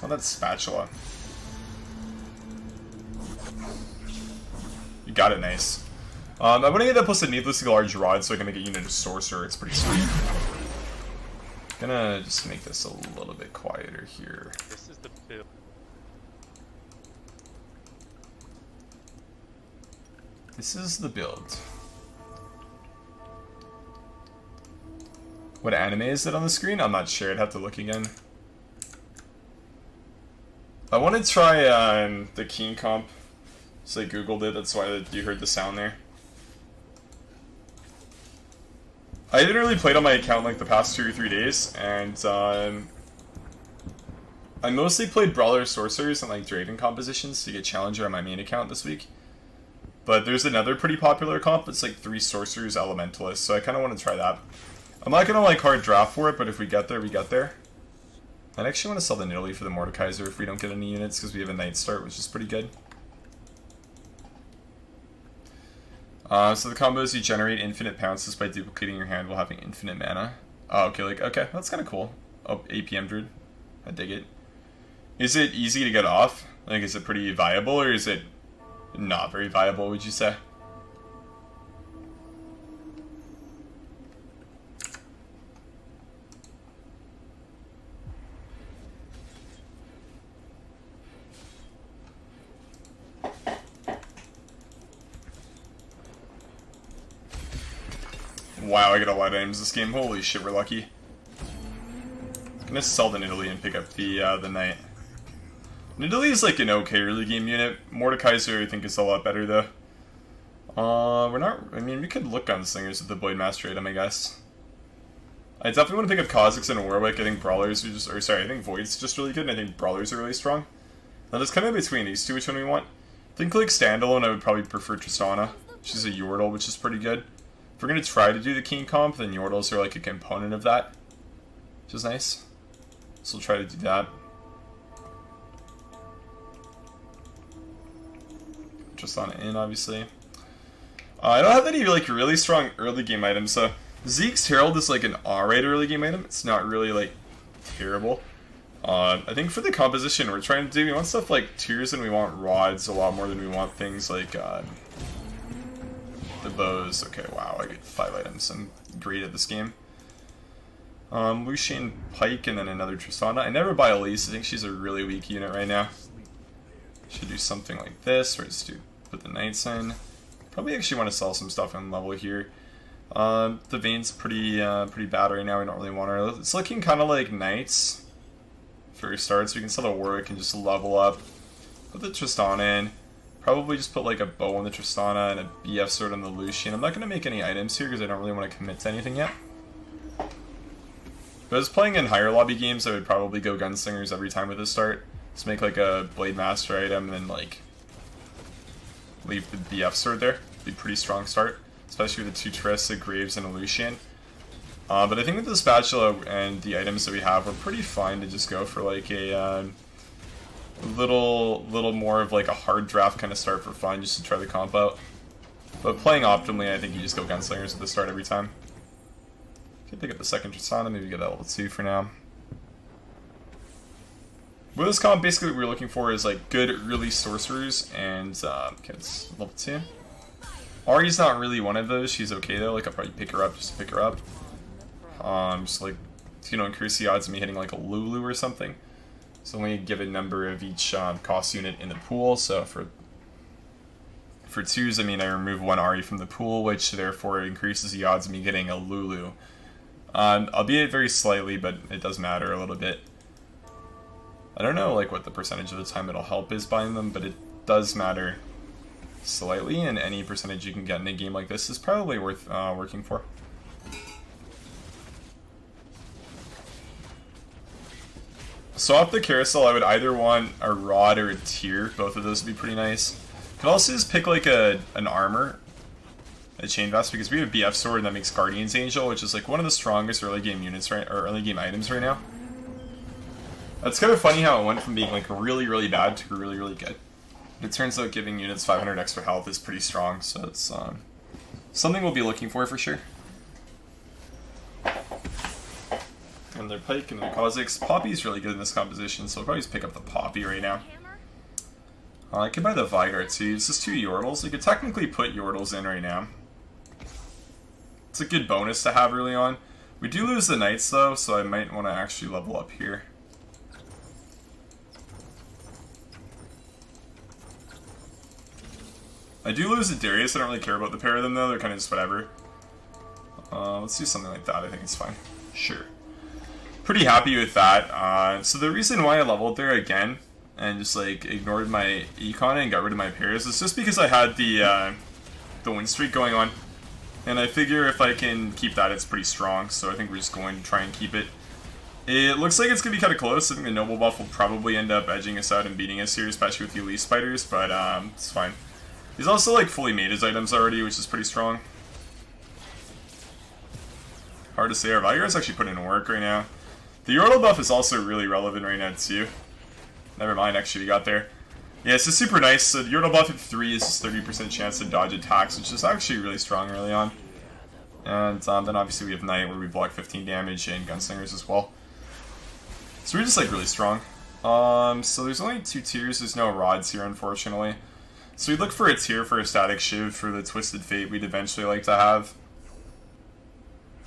Oh, that's spatula. You got it, nice. I want to get that plus a needlessly large rod so I can make a unit of sorcerer. It's pretty sweet. Gonna just make this a little bit quieter here. This is the build. This is the build. What anime is it on the screen? I'm not sure. I'd have to look again. I want to try the Keen comp. So I googled it. That's why you heard the sound there. I didn't really play it on my account like the past 2 or 3 days, and I mostly played Brawler Sorcerers and like Draven compositions to get Challenger on my main account this week. But there's another pretty popular comp. It's like 3 Sorcerers, Elementalists, so I kind of want to try that. I'm not going to like hard draft for it, but if we get there, we get there. I'd actually want to sell the Nidalee for the Mordekaiser if we don't get any units, because we have a Night Start, which is pretty good. So the combo is you generate infinite pounces by duplicating your hand while having infinite mana. Oh, okay, that's kind of cool. Oh, APM Druid. I dig it. Is it easy to get off? Like, is it pretty viable, or is it not very viable, would you say? Wow, I get a lot of items this game. Holy shit, we're lucky. I'm gonna sell the Nidalee and pick up the Knight. Nidalee is like an okay early game unit. Mordekaiser I think is a lot better though. We're not. I mean, we could look Gunslingers with the Blade Master item, I guess. I definitely want to pick up Kha'Zix and Warwick. I think Brawlers are just, I think Void's just really good, and I think Brawlers are really strong. Now there's kind of between these two, which one we want. I think like standalone, I would probably prefer Tristana. She's a Yordle, which is pretty good. If we're gonna try to do the King comp, then Yordles are like a component of that, which is nice. So we'll try to do that. Tristana in, obviously. I don't have any like really strong early game items, so Zeke's Herald is like an alright early game item. It's not really like terrible. I think for the composition we're trying to do, we want stuff like tiers and we want rods a lot more than we want things like the bows. Okay, wow, I get 5 items. I'm great at this game. Lucian Pike and then another Tristana. I never buy Elise. I think she's a really weak unit right now. Should do something like this, or just put the Knights in. Probably actually want to sell some stuff on level here. The Vayne's pretty bad right now. We don't really want her. It's looking kind of like Knights for starts. We can sell the Warwick and just level up. Put the Tristana in. Probably just put like a bow on the Tristana and a BF sword on the Lucian. I'm not going to make any items here because I don't really want to commit to anything yet. If I was playing in higher lobby games, I would probably go Gunslingers every time with this start. Just make like a Blade Master item and then like leave the BF sword there. Be a pretty strong start, especially with the 2 Triss, a Graves, and a Lucian. But I think with the spatula and the items that we have, we're pretty fine to just go for like a little more of like a hard draft kind of start for fun, just to try the comp out. But playing optimally, I think you just go Gunslingers at the start every time. Okay, pick up the second Tristana, maybe get that level 2 for now. With this comp, basically what we're looking for is like good early sorcerers, and okay, it's level 2. Ari's not really one of those. She's okay though. Like I'll probably pick her up just to pick her up. Just like, you know, increase the odds of me hitting like a Lulu or something. So only a given number of each cost unit in the pool. So for 2s, I mean I remove 1 Ari from the pool, which therefore increases the odds of me getting a Lulu. Albeit very slightly, but it does matter a little bit. I don't know like what the percentage of the time it'll help is buying them, but it does matter slightly, and any percentage you can get in a game like this is probably worth working for. So off the carousel, I would either want a rod or a tier. Both of those would be pretty nice. Could also just pick like an armor, a chain vest, because we have a BF sword and that makes Guardian's Angel, which is like one of the strongest early game units or early game items right now. It's kind of funny how it went from being like really bad to really good. It turns out giving units 500 extra health is pretty strong, so it's something we'll be looking for sure. their Pike and their Kha'Zix. Poppy's really good in this composition, so I'll probably just pick up the Poppy right now. I could buy the Vigard too. It's just 2 Yordles. You could technically put Yordles in right now. It's a good bonus to have early on. We do lose the Knights though, so I might want to actually level up here. I do lose the Darius. I don't really care about the pair of them though. They're kind of just whatever. Let's do something like that. I think it's fine. Sure. Pretty happy with that. So the reason why I leveled there again and just like ignored my econ and got rid of my pairs is just because I had the win streak going on. And I figure if I can keep that, it's pretty strong. So I think we're just going to try and keep it. It looks like it's going to be kind of close. I think the Noble buff will probably end up edging us out and beating us here, especially with the Elite Spiders, but it's fine. He's also like fully made his items already, which is pretty strong. Hard to say. Our Vigor's actually putting in work right now. The Yordle buff is also really relevant right now too. Never mind, actually we got there. Yeah, it's just super nice. So the Yordle buff at 3 is just 30% chance to dodge attacks, which is actually really strong early on. And then obviously we have Knight where we block 15 damage and Gunslingers as well. So we're just like really strong. So there's only 2 tiers. There's no rods here, unfortunately. So we look for a tier for a static shiv for the Twisted Fate we'd eventually like to have.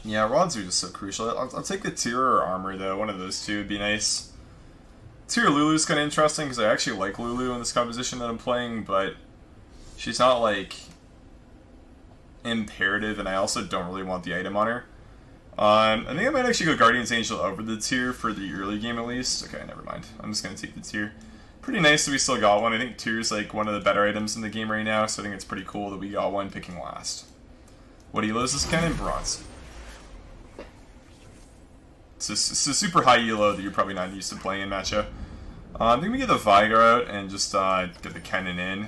Yeah, rods are just so crucial. I'll take the tier or armor though. One of those two would be nice. Tier Lulu's kind of interesting because I actually like Lulu in this composition that I'm playing, but she's not like imperative, and I also don't really want the item on her. I think I might actually go Guardian's Angel over the tier for the early game at least. Okay, never mind. I'm just gonna take the tier. Pretty nice that we still got one. I think tier is like one of the better items in the game right now, so I think it's pretty cool that we got one picking last. What do you lose this cannon? Bronze. It's a super high elo that you're probably not used to playing in matchup. I think we get the Vigor out and just get the Kennen in.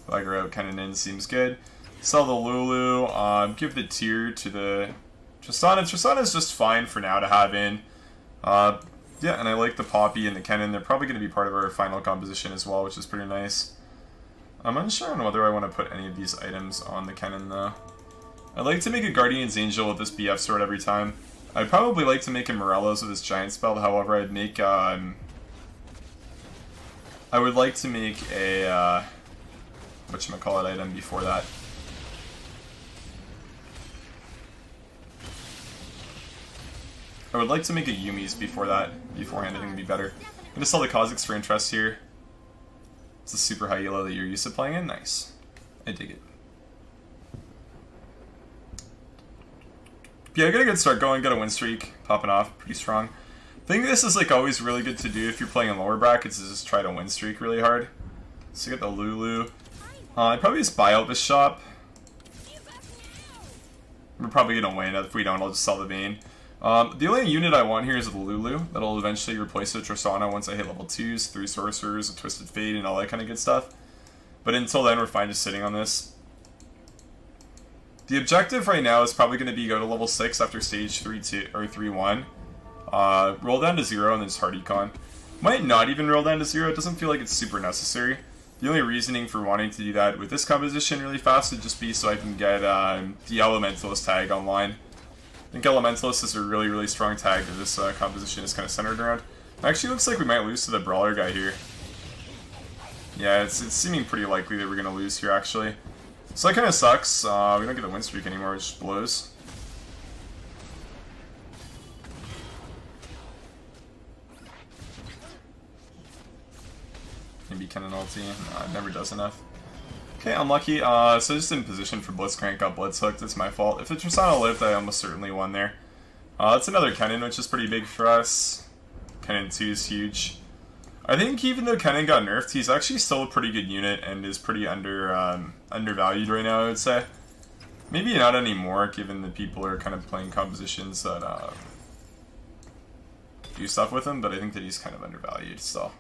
Vigor out, Kennen in seems good. Sell the Lulu, give the tier to the Tristana. Tristana's just fine for now to have in. Yeah, and I like the Poppy and the Kennen. They're probably going to be part of our final composition as well, which is pretty nice. I'm unsure on whether I want to put any of these items on the Kennen though. I'd like to make a Guardian's Angel with this BF sword every time. I'd probably like to make a Morello's with this giant spell, however I'd make, I would like to make a, whatchamacallit item before that. I would like to make a Yumi's before that, beforehand I think would be better. I'm gonna sell the Kha'Zix for interest here. It's a super high elo that you're used to playing in, nice. I dig it. Yeah, I got a good start going, got a win streak, popping off, pretty strong. I think this is like always really good to do if you're playing in lower brackets, is just try to win streak really hard. So you got the Lulu. I'd probably just buy out this shop. We're probably gonna win. If we don't, I'll just sell the Bane. The only unit I want here is the Lulu. That'll eventually replace the Tristana once I hit level 2s, 3 sorcerers, a Twisted Fate, and all that kind of good stuff. But until then, we're fine just sitting on this. The objective right now is probably going to be go to level 6 after stage 3-2 or 3-1. Roll down to 0 and then just hard econ. Might not even roll down to 0. It doesn't feel like it's super necessary. The only reasoning for wanting to do that with this composition really fast would just be so I can get the Elementalist tag online. I think Elementalist is a really, really strong tag that this composition is kind of centered around. It actually looks like we might lose to the Brawler guy here. Yeah, it's seeming pretty likely that we're going to lose here actually. So that kind of sucks. We don't get the win streak anymore, it just blows. Maybe Kennen ulti. It never does enough. Okay, unlucky. So just in position for Blitzcrank, got Blitz hooked. It's my fault. If the Tristana lived, I almost certainly won there. That's another Kennen, which is pretty big for us. Kennen 2 is huge. I think even though Kennen got nerfed, he's actually still a pretty good unit and is pretty undervalued right now, I would say. Maybe not anymore, given that people are kind of playing compositions that do stuff with him, but I think that he's kind of undervalued still.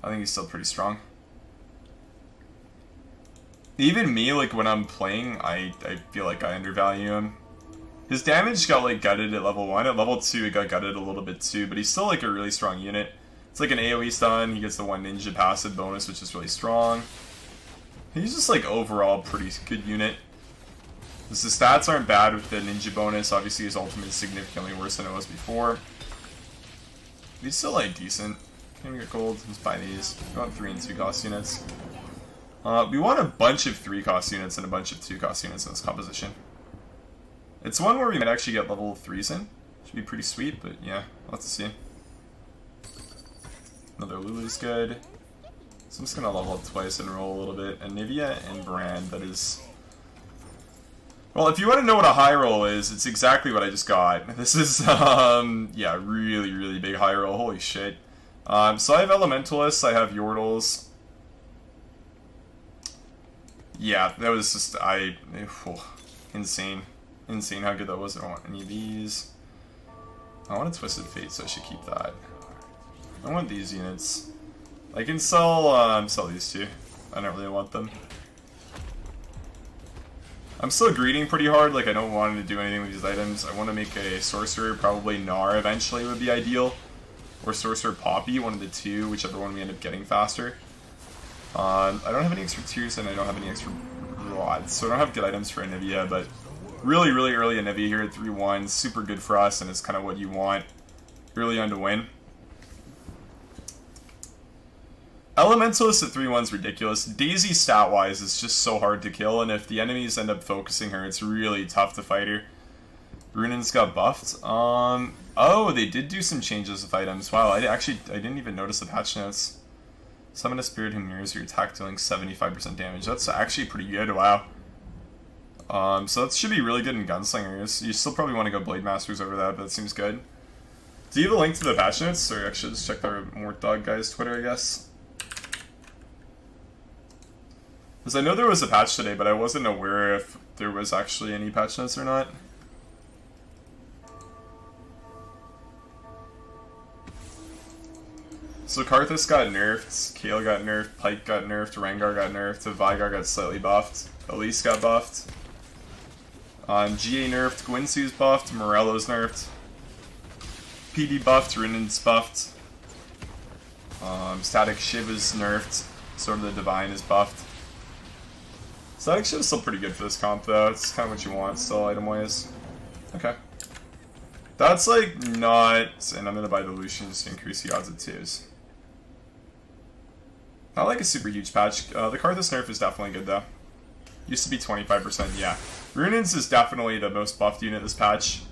I think he's still pretty strong. Even me, like when I'm playing, I feel like I undervalue him. His damage got like gutted at level 1. At level 2 it got gutted a little bit too, but he's still like a really strong unit. It's like an AoE stun, he gets the 1 ninja passive bonus, which is really strong. He's just like overall pretty good unit. His stats aren't bad with the ninja bonus, obviously his ultimate is significantly worse than it was before. These still like decent. Can we get gold? Let's buy these. We want 3 and 2 cost units. We want a bunch of 3 cost units and a bunch of 2 cost units in this composition. It's one where we might actually get level 3s in. Should be pretty sweet, but yeah, we'll have to see. Another Lulu's good. So I'm just gonna level up twice and roll a little bit. Anivia and Brand, that is... Well, if you want to know what a high roll is, it's exactly what I just got. This is, yeah, really, really big high roll. Holy shit. So I have elementalists, I have yordles. Yeah, that was just, insane. Insane how good that was. I don't want any of these. I want a Twisted Fate, so I should keep that. I want these units. I can sell these two. I don't really want them. I'm still greeding pretty hard, like I don't want to do anything with these items. I want to make a sorcerer, probably Gnar eventually would be ideal. Or sorcerer Poppy, one of the two, whichever one we end up getting faster. I don't have any extra tiers and I don't have any extra rods, so I don't have good items for Anivia, but really, really early Anivia here at 3-1, super good for us, and it's kind of what you want early on to win. Elementalist at 3-1 is ridiculous. Daisy stat-wise is just so hard to kill, and if the enemies end up focusing her, it's really tough to fight her. Runin's got buffed. Oh, they did do some changes with items. Wow, I didn't even notice the patch notes. Summon a spirit who mirrors your attack, dealing 75% damage. That's actually pretty good, wow. So that should be really good in Gunslingers. You still probably want to go Blade Masters over that, but that seems good. Do you have a link to the patch notes? Or actually just check the Mort Dog guy's Twitter, I guess. Because I know there was a patch today, but I wasn't aware if there was actually any patch notes or not. So Karthus got nerfed, Kale got nerfed, Pike got nerfed, Rengar got nerfed, Vigar got slightly buffed, Elise got buffed. GA nerfed, Gwynsu's buffed, Morello's nerfed. PD buffed, Runin's buffed. Static Shiv is nerfed, Sword of the Divine is buffed. Static Shiv is still pretty good for this comp though, it's kind of what you want still item-wise. Okay. That's like not, and I'm gonna buy the Lucian just to increase the odds of 2s. Not like a super huge patch. The Karthus nerf is definitely good though. Used to be 25%, yeah. Runin's is definitely the most buffed unit this patch.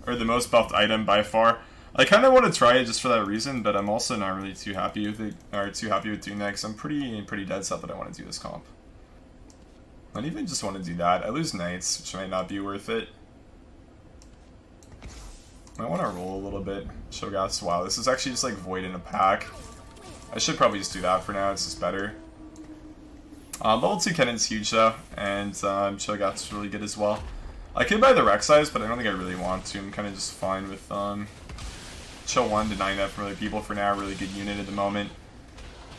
Or the most buffed item by far. I kind of want to try it just for that reason, but I'm also not really too happy with it, or too happy with doing that, because I'm pretty dead set that I want to do this comp. I don't even just want to do that. I lose Knights, which might not be worth it. I want to roll a little bit. Shogas, wow, this is actually just like Void in a pack. I should probably just do that for now, it's just better. Level 2 Cannon's huge though, and Shogat's really good as well. I could buy the Rek'Sais, but I don't think I really want to. I'm kind of just fine with Cho 1 denying that from other people for now. Really good unit at the moment.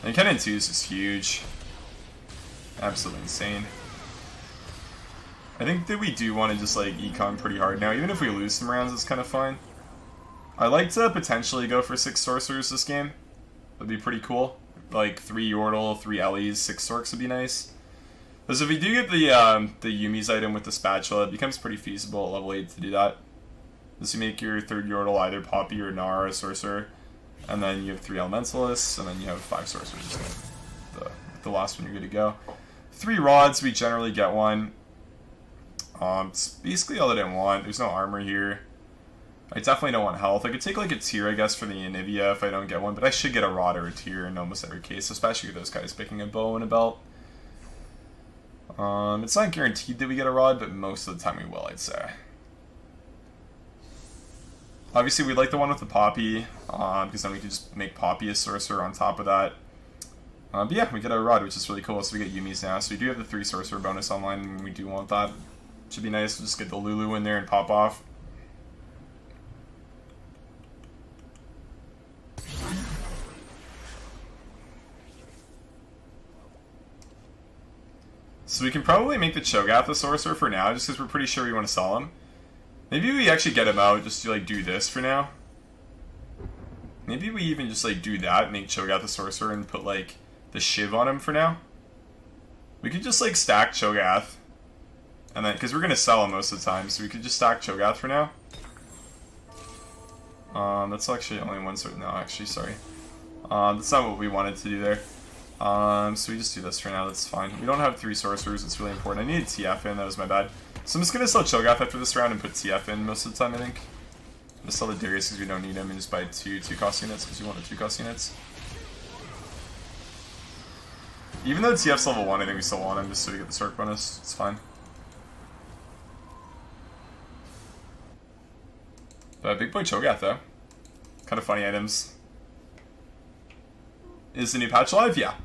And Cannon 2 is just huge. Absolutely insane. I think that we do want to just like econ pretty hard now. Even if we lose some rounds, it's kind of fine. I'd like to potentially go for 6 sorcerers this game. That'd be pretty cool. Like 3 Yordle, 3 Ellies, 6 Sorks would be nice. Because if we do get the Yumi's item with the spatula, it becomes pretty feasible at level 8 to do that. Just you make your 3rd Yordle either Poppy or Gnar or Sorcerer, and then you have 3 Elementalists, and then you have 5 Sorcerers. The last one you're good to go. 3 Rods, we generally get one. It's basically all that I want. There's no armor here. I definitely don't want health. I could take like a tier, I guess, for the Anivia if I don't get one, but I should get a rod or a tier in almost every case, especially with those guys picking a bow and a belt. It's not guaranteed that we get a rod, but most of the time we will, I'd say. Obviously, we'd like the one with the Poppy, because then we can just make Poppy a sorcerer on top of that. But yeah, we get a rod, which is really cool, so we get Yumi's now. So we do have the 3 sorcerer bonus online, and we do want that. Should be nice to just get the Lulu in there and pop off. So we can probably make the Cho'Gath a sorcerer for now, just because we're pretty sure we want to sell him. Maybe we actually get him out just to like do this for now. Maybe we even just like do that, make Cho'Gath a sorcerer and put like the Shiv on him for now. We could just like stack Cho'Gath. And then, because we're going to sell him most of the time, so we could just stack Cho'Gath for now. That's actually only one sort. No, actually, sorry. That's not what we wanted to do there. So we just do this for now, that's fine. We don't have 3 sorcerers, it's really important. I needed TF in, that was my bad. So I'm just gonna sell Cho'Gath after this round and put TF in most of the time, I think. I'm gonna sell the Darius because we don't need him and just buy 2 cost units because we want the 2 cost units. Even though TF's level 1, I think we still want him just so we get the Sorc bonus. It's fine. But big boy Cho'Gath though. Kind of funny items. Is the new patch live? Yeah.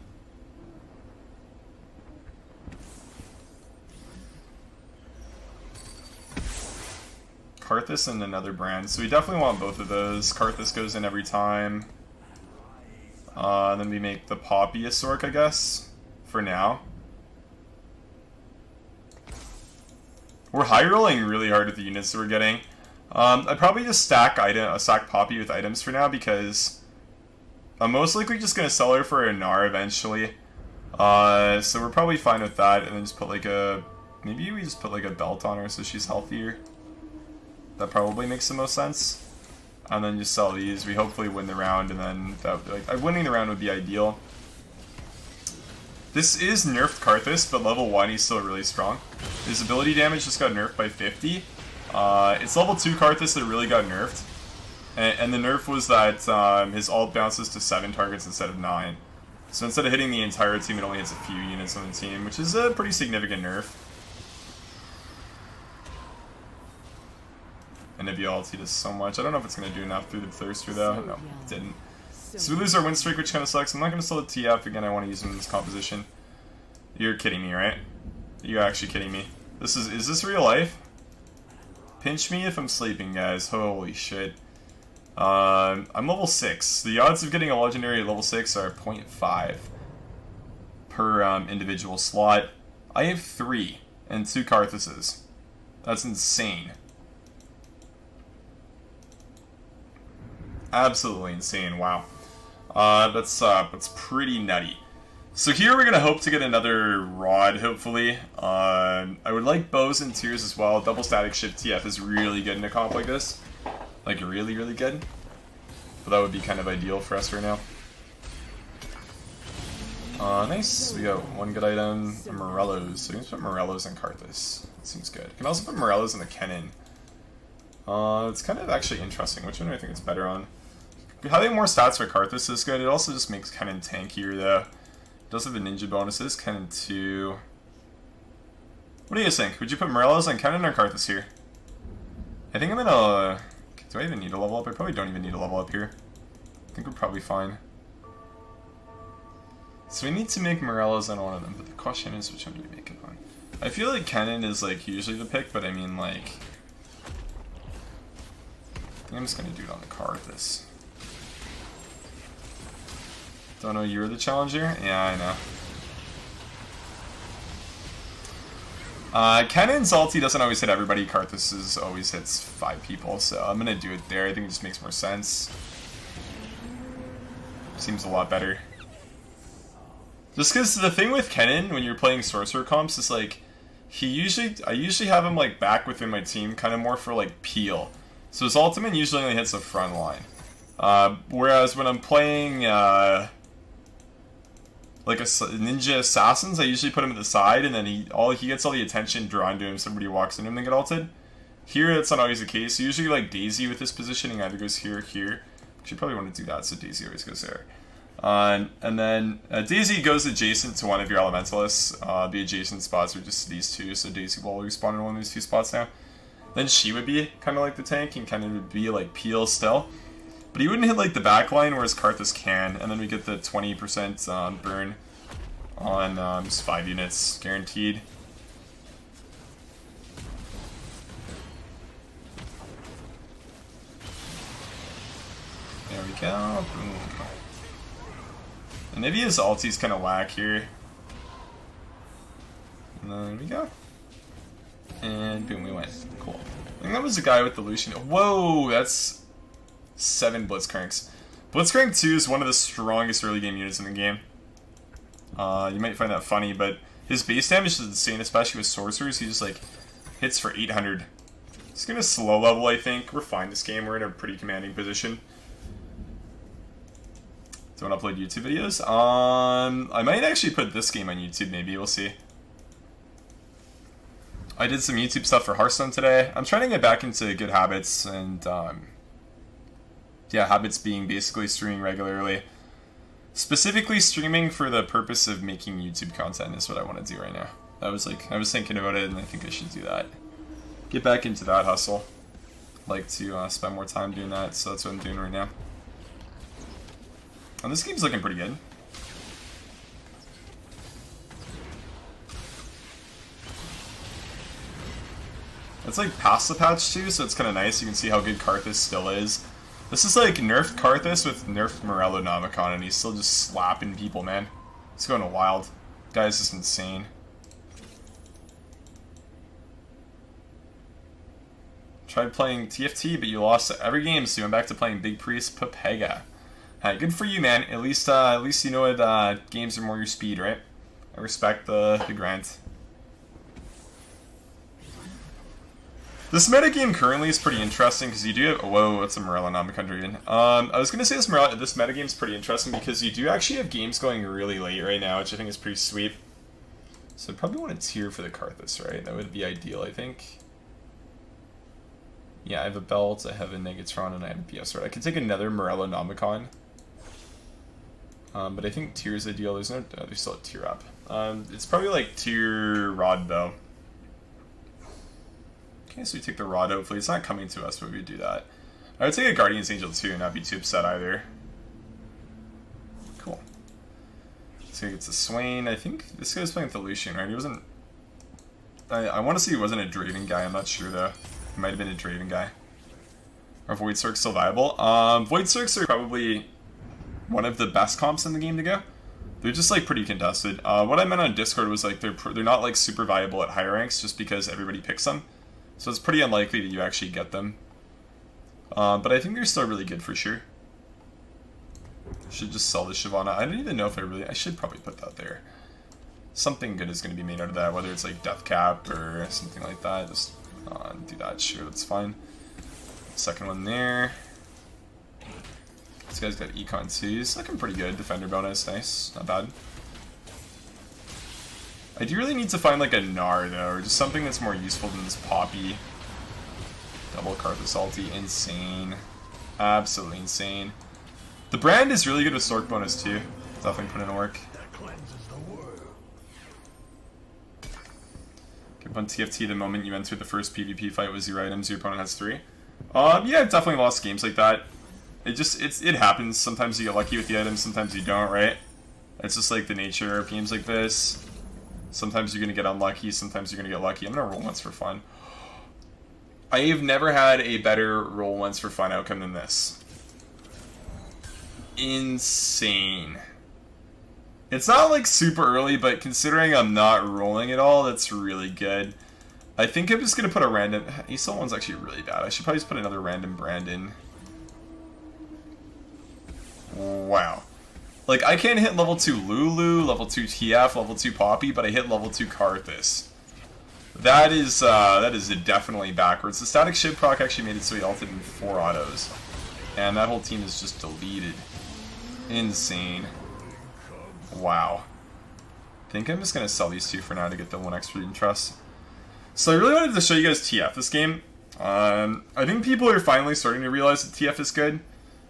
Karthus and another brand. So we definitely want both of those. Karthus goes in every time. Then we make the Poppy a Sorc, I guess. For now. We're high rolling really hard with the units that we're getting. I'd probably just stack Poppy with items for now because I'm most likely just gonna sell her for a Gnar eventually. So we're probably fine with that, and then just put like a maybe we just put like a belt on her so she's healthier. That probably makes the most sense. And then just sell these. We hopefully win the round, and then that like winning the round would be ideal. This is nerfed Karthus, but level 1 he's still really strong. His ability damage just got nerfed by 50. It's level 2 Karthus that really got nerfed. And the nerf was that his ult bounces to 7 targets instead of 9. So instead of hitting the entire team, it only hits a few units on the team, which is a pretty significant nerf. And Nibia ulti does so much. I don't know if it's going to do enough through the Thirster though. No, it didn't. So we lose our win streak, which kind of sucks. I'm not going to sell the TF again. I want to use him in this composition. You're kidding me, right? You're actually kidding me. Is this real life? Pinch me if I'm sleeping, guys. Holy shit. I'm level 6. The odds of getting a legendary at level 6 are 0.5 per individual slot. I have 3 and 2 Karthuses. That's insane. Absolutely insane. Wow. That's pretty nutty. So here we're gonna hope to get another rod, hopefully. I would like bows and tears as well. Double static shift TF is really good in a comp like this. Like really, really good. But that would be kind of ideal for us right now. Nice. We got one good item. Morellos. So we can put Morellos and Karthus. That seems good. You can also put Morellos in the Kennen. It's kind of actually interesting. Which one do I think it's better on? Having more stats for Karthus is good. It also just makes Kennen tankier though. It does have the ninja bonuses. Kennen 2. What do you guys think? Would you put Morellos on Kennen or Karthus here? I think I'm gonna... Do I even need a level up? I probably don't even need a level up here. I think we're probably fine. So we need to make Morellos on one of them, but the question is which one do we make it on? I feel like Kennen is like usually the pick, but I mean like... I think I'm just gonna do it on the Karthus. Don't know you're the challenger? Yeah, I know. Kennen's ulti doesn't always hit everybody. Karthus's always hits 5 people, so I'm gonna do it there. I think it just makes more sense. Seems a lot better. Just because the thing with Kennen when you're playing sorcerer comps is like I usually have him like back within my team, kind of more for like peel. So his ultimate usually only hits the front line. Whereas when I'm playing like a ninja assassins, I usually put him at the side, and then he gets all the attention drawn to him. Somebody walks into him and get ulted. Here, that's not always the case. Usually, like Daisy with this positioning either goes here, here. You probably want to do that, so Daisy always goes there. And then Daisy goes adjacent to one of your elementalists. The adjacent spots are just these two, so Daisy will always spawn in one of these 2 spots now. Then she would be kind of like the tank and kind of would be like peel still. But he wouldn't hit like the back line, whereas Karthus can. And then we get the 20% burn on just 5 units guaranteed. There we go. Boom. And maybe his ulti's kind of whack here. And there we go. And boom, we win. Cool. I think that was the guy with the Lucian. Whoa, that's 7 Blitzcranks. Blitzcrank 2 is one of the strongest early game units in the game. You might find that funny, but his base damage is insane, especially with sorcerers. He just like hits for 800. Just gonna slow level, I think. We're fine this game. We're in a pretty commanding position. Do you want to upload YouTube videos? I might actually put this game on YouTube, maybe. We'll see. I did some YouTube stuff for Hearthstone today. I'm trying to get back into good habits, and yeah, habits being basically streaming regularly. Specifically streaming for the purpose of making YouTube content is what I want to do right now. I was thinking about it, and I think I should do that. Get back into that hustle. Like to spend more time doing that, so that's what I'm doing right now. And this game's looking pretty good. It's like past the patch too, so it's kind of nice. You can see how good Karthus still is. This is like nerfed Karthus with nerfed Morellonomicon, and he's still just slapping people, man. It's going wild. Guy's just insane. Tried playing TFT, but you lost every game, so you went back to playing Big Priest Papega. Hey, good for you, man. At least you know what games are more your speed, right? I respect the grind. This metagame currently is pretty interesting because you do have... Whoa, what's a Morellonomicon even? I was going to say this metagame's pretty interesting because you do actually have games going really late right now, which I think is pretty sweet. So I probably want to tier for the Karthus, right? That would be ideal, I think. Yeah, I have a belt, I have a Negatron, and I have a PS Sword. I could take another Morellonomicon. But I think tier is ideal. There's no... there's still a tier up. It's probably like tier Rod, though. Okay, so we take the Rod, hopefully. It's not coming to us, but we would do that. I would take a Guardian's Angel too and not be too upset either. Cool. So he gets a Swain. I think this guy's playing with the Lucian, right? He wasn't... I want to say he wasn't a Draven guy. I'm not sure, though. He might have been a Draven guy. Are Void Circs still viable? Void Circs are probably one of the best comps in the game to go. They're just, like, pretty contested. What I meant on Discord was, like, they're not, like, super viable at higher ranks just because everybody picks them. So it's pretty unlikely that you actually get them. But I think they're still really good for sure. Should just sell the Shyvana. I don't even know if I should probably put that there. Something good is going to be made out of that, whether it's like Death Cap or something like that. Just do that, sure, that's fine. Second one there. This guy's got Econ too. He's looking pretty good. Defender bonus, nice. Not bad. I do really need to find like a Gnar though, or just something that's more useful than this Poppy. Double Karthus ulti, insane. Absolutely insane. The brand is really good with Sorc bonus too. Definitely put in work. Give on TFT the moment you enter the first PvP fight with 0 items, your opponent has 3. Yeah, I've definitely lost games like that. It happens. Sometimes you get lucky with the items, sometimes you don't, right? It's just like the nature of games like this. Sometimes you're going to get unlucky, sometimes you're going to get lucky. I'm going to roll once for fun. I have never had a better roll once for fun outcome than this. Insane. It's not like super early, but considering I'm not rolling at all, that's really good. I think I'm just going to put a random... Aesol one's actually really bad. I should probably just put another random Brandon. Wow. Like, I can't hit level 2 Lulu, level 2 TF, level 2 Poppy, but I hit level 2 Karthus. That is definitely backwards. The static shiv proc actually made it so he ulted in 4 autos. And that whole team is just deleted. Insane. Wow. I think I'm just going to sell these 2 for now to get the 1x Freedom Trust. So I really wanted to show you guys TF this game. I think people are finally starting to realize that TF is good.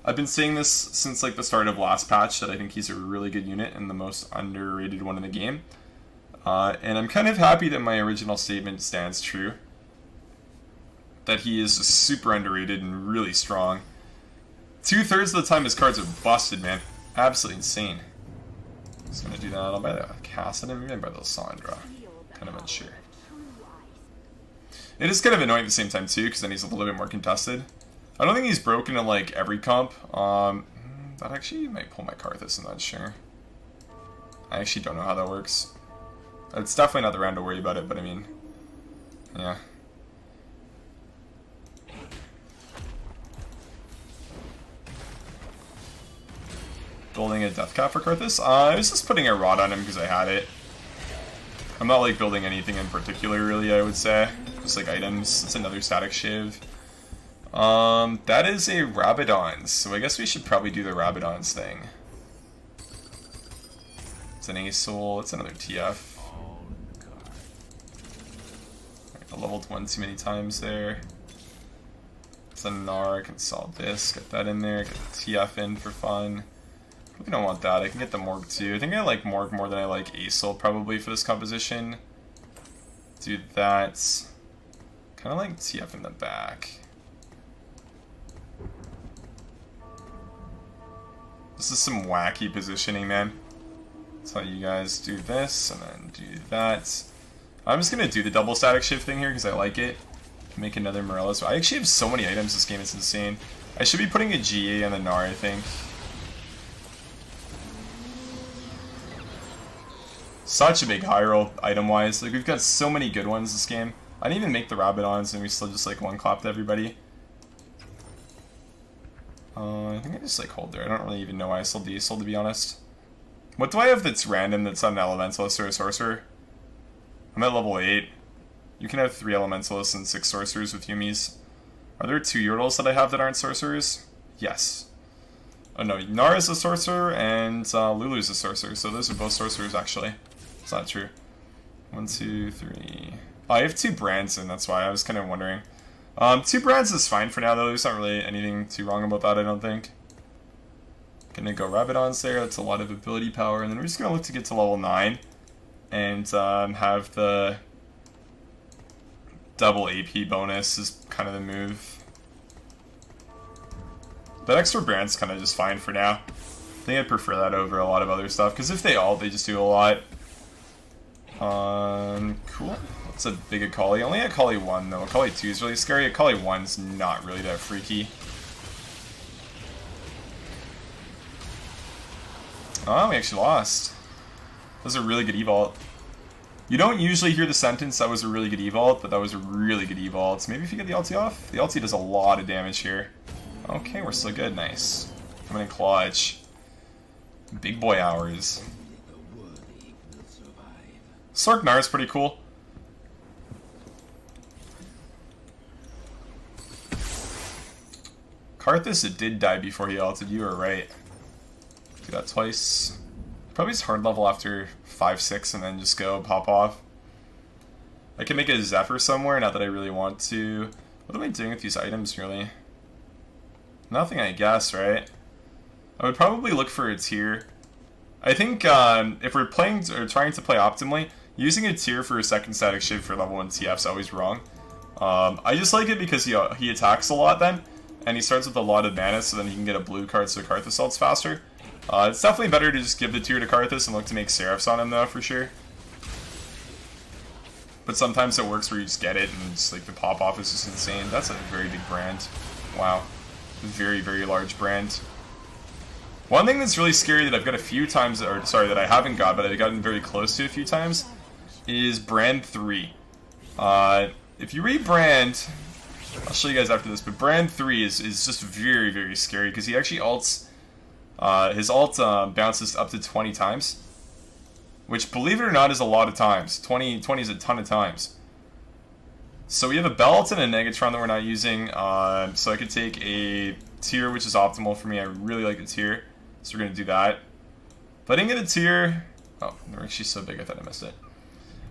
I've been saying this since like the start of last patch, that I think he's a really good unit and the most underrated one in the game. And I'm kind of happy that my original statement stands true. That he is super underrated and really strong. 2/3 of the time his cards are busted, man. Absolutely insane. Just gonna do that. I'll buy the Cassidon, maybe I'll buy the Lissandra. Kind of unsure. It is kind of annoying at the same time too, because then he's a little bit more contested. I don't think he's broken in like every comp. That actually might pull my Karthus, I'm not sure. I actually don't know how that works. It's definitely not the round to worry about it, but I mean, yeah. Building a Death Cap for Karthus? I was just putting a Rod on him because I had it. I'm not like building anything in particular really, I would say. Just like items. It's another static shiv. That is a Rabadon's, so I guess we should probably do the Rabadon's thing. It's an A-Soul, it's another TF. I leveled one too many times there. It's a Gnar, I can solve this, get that in there, get the TF in for fun. Probably don't want that, I can get the Morg too. I think I like Morg more than I like A-Soul probably for this composition. Do that. Kinda like TF in the back. This is some wacky positioning, man. That's how you guys do this, and then do that. I'm just gonna do the double static shift thing here because I like it. Make another Morello. So I actually have so many items this game, it's insane. I should be putting a GA on the Gnar, I think. Such a big high roll item-wise. Like, we've got so many good ones this game. I didn't even make the Rabadons, and we still just, like, one-clapped everybody. I think I just, like, hold there. I don't really even know why I sold Diesel, to be honest. What do I have that's random that's not an elementalist or a sorcerer? I'm at level 8. You can have 3 elementalists and 6 sorcerers with Yumis. Are there 2 Yordles that I have that aren't sorcerers? Yes. Oh no, Gnar is a sorcerer and Lulu's a sorcerer, so those are both sorcerers actually. It's not true. 1, 2, 3. Oh, I have 2 Brands, and that's why I was kind of wondering. 2 Brands is fine for now though, there's not really anything too wrong about that, I don't think. Gonna go Rabadon's there, that's a lot of ability power, and then we're just gonna look to get to level 9 and have the double AP bonus is kind of the move. That extra Brand's kind of just fine for now. I think I'd prefer that over a lot of other stuff, because if they ult, they just do a lot. Cool. That's a big Akali. Only Akali 1 though. Akali 2 is really scary. Akali 1's not really that freaky. Oh, we actually lost. That was a really good evault. You don't usually hear the sentence, that was a really good evault, but that was a really good evault. So maybe if you get the ulti off? The ulti does a lot of damage here. Okay, we're still good. Nice. Coming in clutch. Big boy hours. Sorc Gnar is pretty cool. Karthus, it did die before he ulted. You were right. Do that twice. Probably just hard level after 5, 6 and then just go pop off. I can make a Zephyr somewhere, not that I really want to. What am I doing with these items, really? Nothing, I guess, right? I would probably look for a tier. I think if we're playing or trying to play optimally, using a tier for a second static shiv for level 1 TF is always wrong. I just like it because he attacks a lot then, and he starts with a lot of mana, so then he can get a blue card so Karthus ults faster. It's definitely better to just give the tier to Karthus and look to make Seraphs on him though, for sure. But sometimes it works where you just get it and just like the pop off is just insane. That's a very big brand. Wow. Very, very large brand. One thing that's really scary that I've got a few times, or sorry, that I haven't got, but I've gotten very close to a few times, is Brand 3. If you rebrand, I'll show you guys after this, but Brand 3 is just very, very scary because he actually ults. His ult bounces up to 20 times, which, believe it or not, is a lot of times. 20 is a ton of times. So we have a belt and a Negatron that we're not using, so I could take a tier, which is optimal for me. I really like a tier, so we're going to do that. If I didn't get a tier... Oh, they're actually so big I thought I missed it.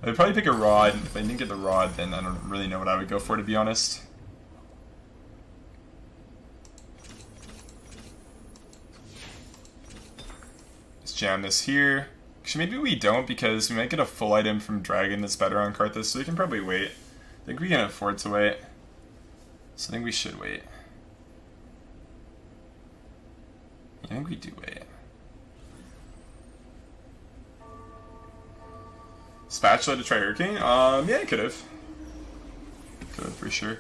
I would probably pick a Rod. If I didn't get the Rod, then I don't really know what I would go for, to be honest. Jam this here. Actually, maybe we don't because we might get a full item from Dragon that's better on Karthus, so we can probably wait. I think we can afford to wait. So I think we should wait. I think we do wait. Spatula to try Hurricane? Yeah, I could have. Could have, for sure.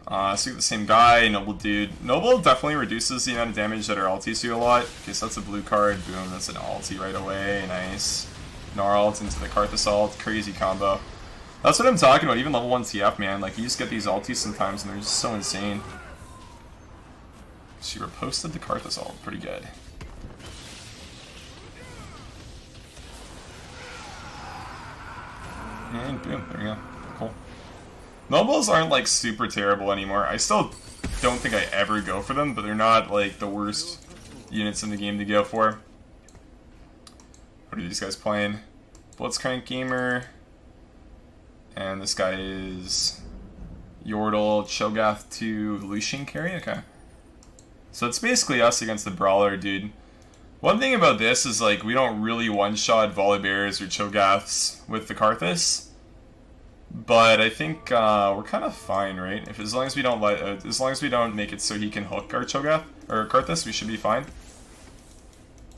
So we get the same guy, Noble dude. Noble definitely reduces the amount of damage that our ultis do a lot. Okay, so that's a blue card. Boom, that's an ulti right away. Nice. Gnar ult into the Karthus ult. Crazy combo. That's what I'm talking about. Even level 1 TF, man. Like, you just get these ultis sometimes, and they're just so insane. She reposted the Karthus ult. Pretty good. And boom, there we go. Cool. Nobles aren't like super terrible anymore. I still don't think I ever go for them, but they're not like the worst units in the game to go for. What are these guys playing? Blitzcrank Gamer. And this guy is Yordle, Cho'Gath 2, Lucian carry? Okay. So it's basically us against the Brawler, dude. One thing about this is like we don't really one-shot Volibears or Cho'Gaths with the Karthus. But I think we're kind of fine, right? If as long as we don't make it so he can hook our Cho'Gath or Karthus, we should be fine.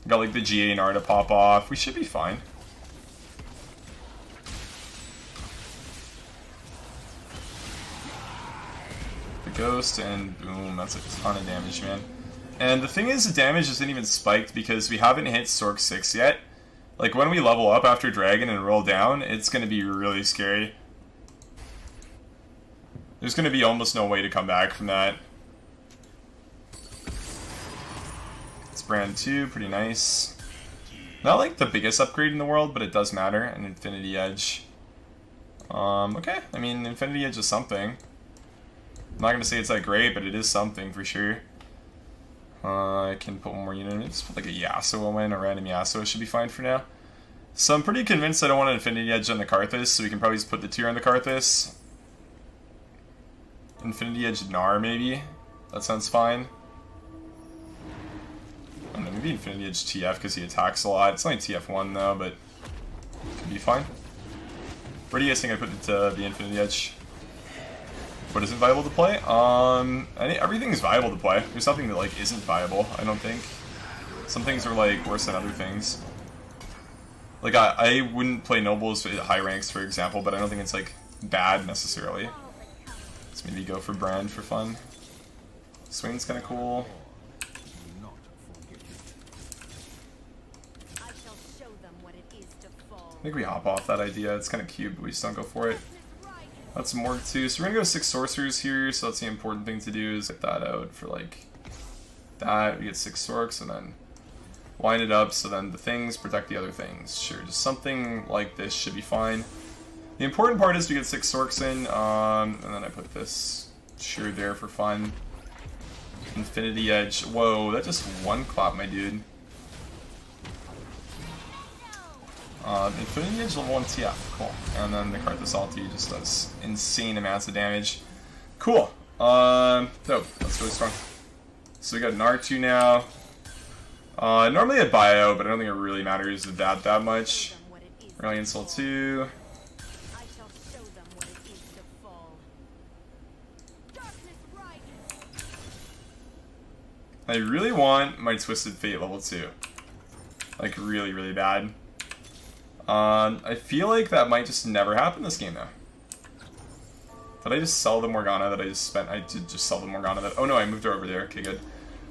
Got like the GA and R to pop off. We should be fine. The Ghost and boom, that's a ton of damage, man. And the thing is, the damage isn't even spiked because we haven't hit Sorc 6 yet. Like when we level up after Dragon and roll down, it's gonna be really scary. There's going to be almost no way to come back from that. It's brand 2, pretty nice. Not like the biggest upgrade in the world, but it does matter. An Infinity Edge. Okay, I mean, Infinity Edge is something. I'm not going to say it's that great, but it is something for sure. I can put one more unit in. Just put like a Yasuo in, a random Yasuo should be fine for now. So I'm pretty convinced I don't want an Infinity Edge on the Karthus, so we can probably just put the tier on the Karthus. Infinity Edge Gnar, maybe? That sounds fine. I don't know, maybe Infinity Edge TF because he attacks a lot. It's only TF1 though, but it could be fine. Where do you guys think I put the Infinity Edge? What isn't viable to play? Everything's viable to play. There's nothing that like isn't viable, I don't think. Some things are like worse than other things. Like I wouldn't play Nobles at high ranks, for example, but I don't think it's like bad necessarily. Let's maybe go for Brand for fun. Swing's kind of cool. I think we hop off that idea. It's kind of cute, but we just don't go for it. That's more too. So we're gonna go 6 sorcerers here. So that's the important thing to do is get that out for like that. We get 6 sorcs and then line it up so then the things protect the other things. Sure, just something like this should be fine. The important part is we get 6 sorcs in, and then I put this sure there for fun. Infinity Edge. Whoa, that just one clap, my dude. Infinity Edge level 1 TF. Cool. And then the Karthus ulti just does insane amounts of damage. Cool. Dope. That's really strong. So we got an R2 now. Normally a bio, but I don't think it really matters that much. Brilliant Soul 2. I really want my Twisted Fate level 2. Like, really, really bad. I feel like that might just never happen this game, though. Did I just sell the Morgana that I just spent? I did just sell the Morgana that... Oh, no, I moved her over there. Okay, good.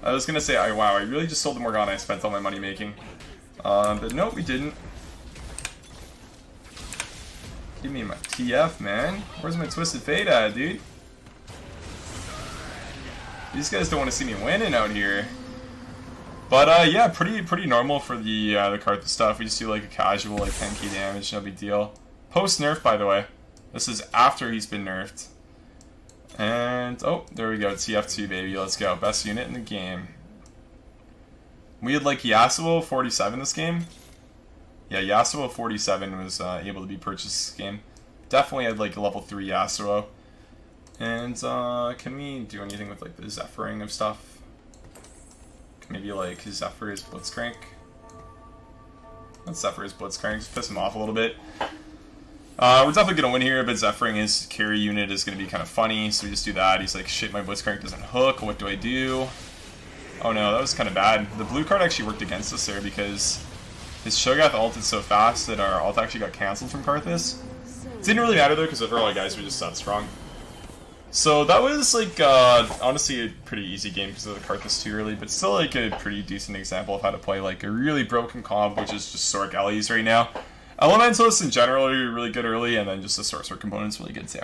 I was gonna say, wow, I really just sold the Morgana I spent all my money making. But no, we didn't. Give me my TF, man. Where's my Twisted Fate at, dude? These guys don't want to see me winning out here. But yeah, pretty normal for the Karthus stuff. We just do like a casual like 10k damage, no big deal. Post nerf, by the way. This is after he's been nerfed. And oh, there we go, TF2 baby. Let's go, best unit in the game. We had like Yasuo 47 this game. Yeah, Yasuo 47 was able to be purchased this game. Definitely had like a level 3 Yasuo. And can we do anything with like the Zephyring of stuff? Maybe like Zephyr is Blitzcrank. Let's Zephyr is Blitzcrank, just piss him off a little bit. We're definitely gonna win here, but Zephyring his carry unit is gonna be kind of funny, so we just do that. He's like, shit, my Blitzcrank doesn't hook, what do I do? Oh no, that was kind of bad. The blue card actually worked against us there because his Cho'Gath ulted so fast that our ult actually got cancelled from Karthus. It didn't really matter though, because overall guys were just that strong. So that was like, honestly a pretty easy game because of the Karthus too early, but still like a pretty decent example of how to play like a really broken comp, which is just Sorc Ellies right now. Elementalists in general are really good early, and then just the sorcerer component's really good too.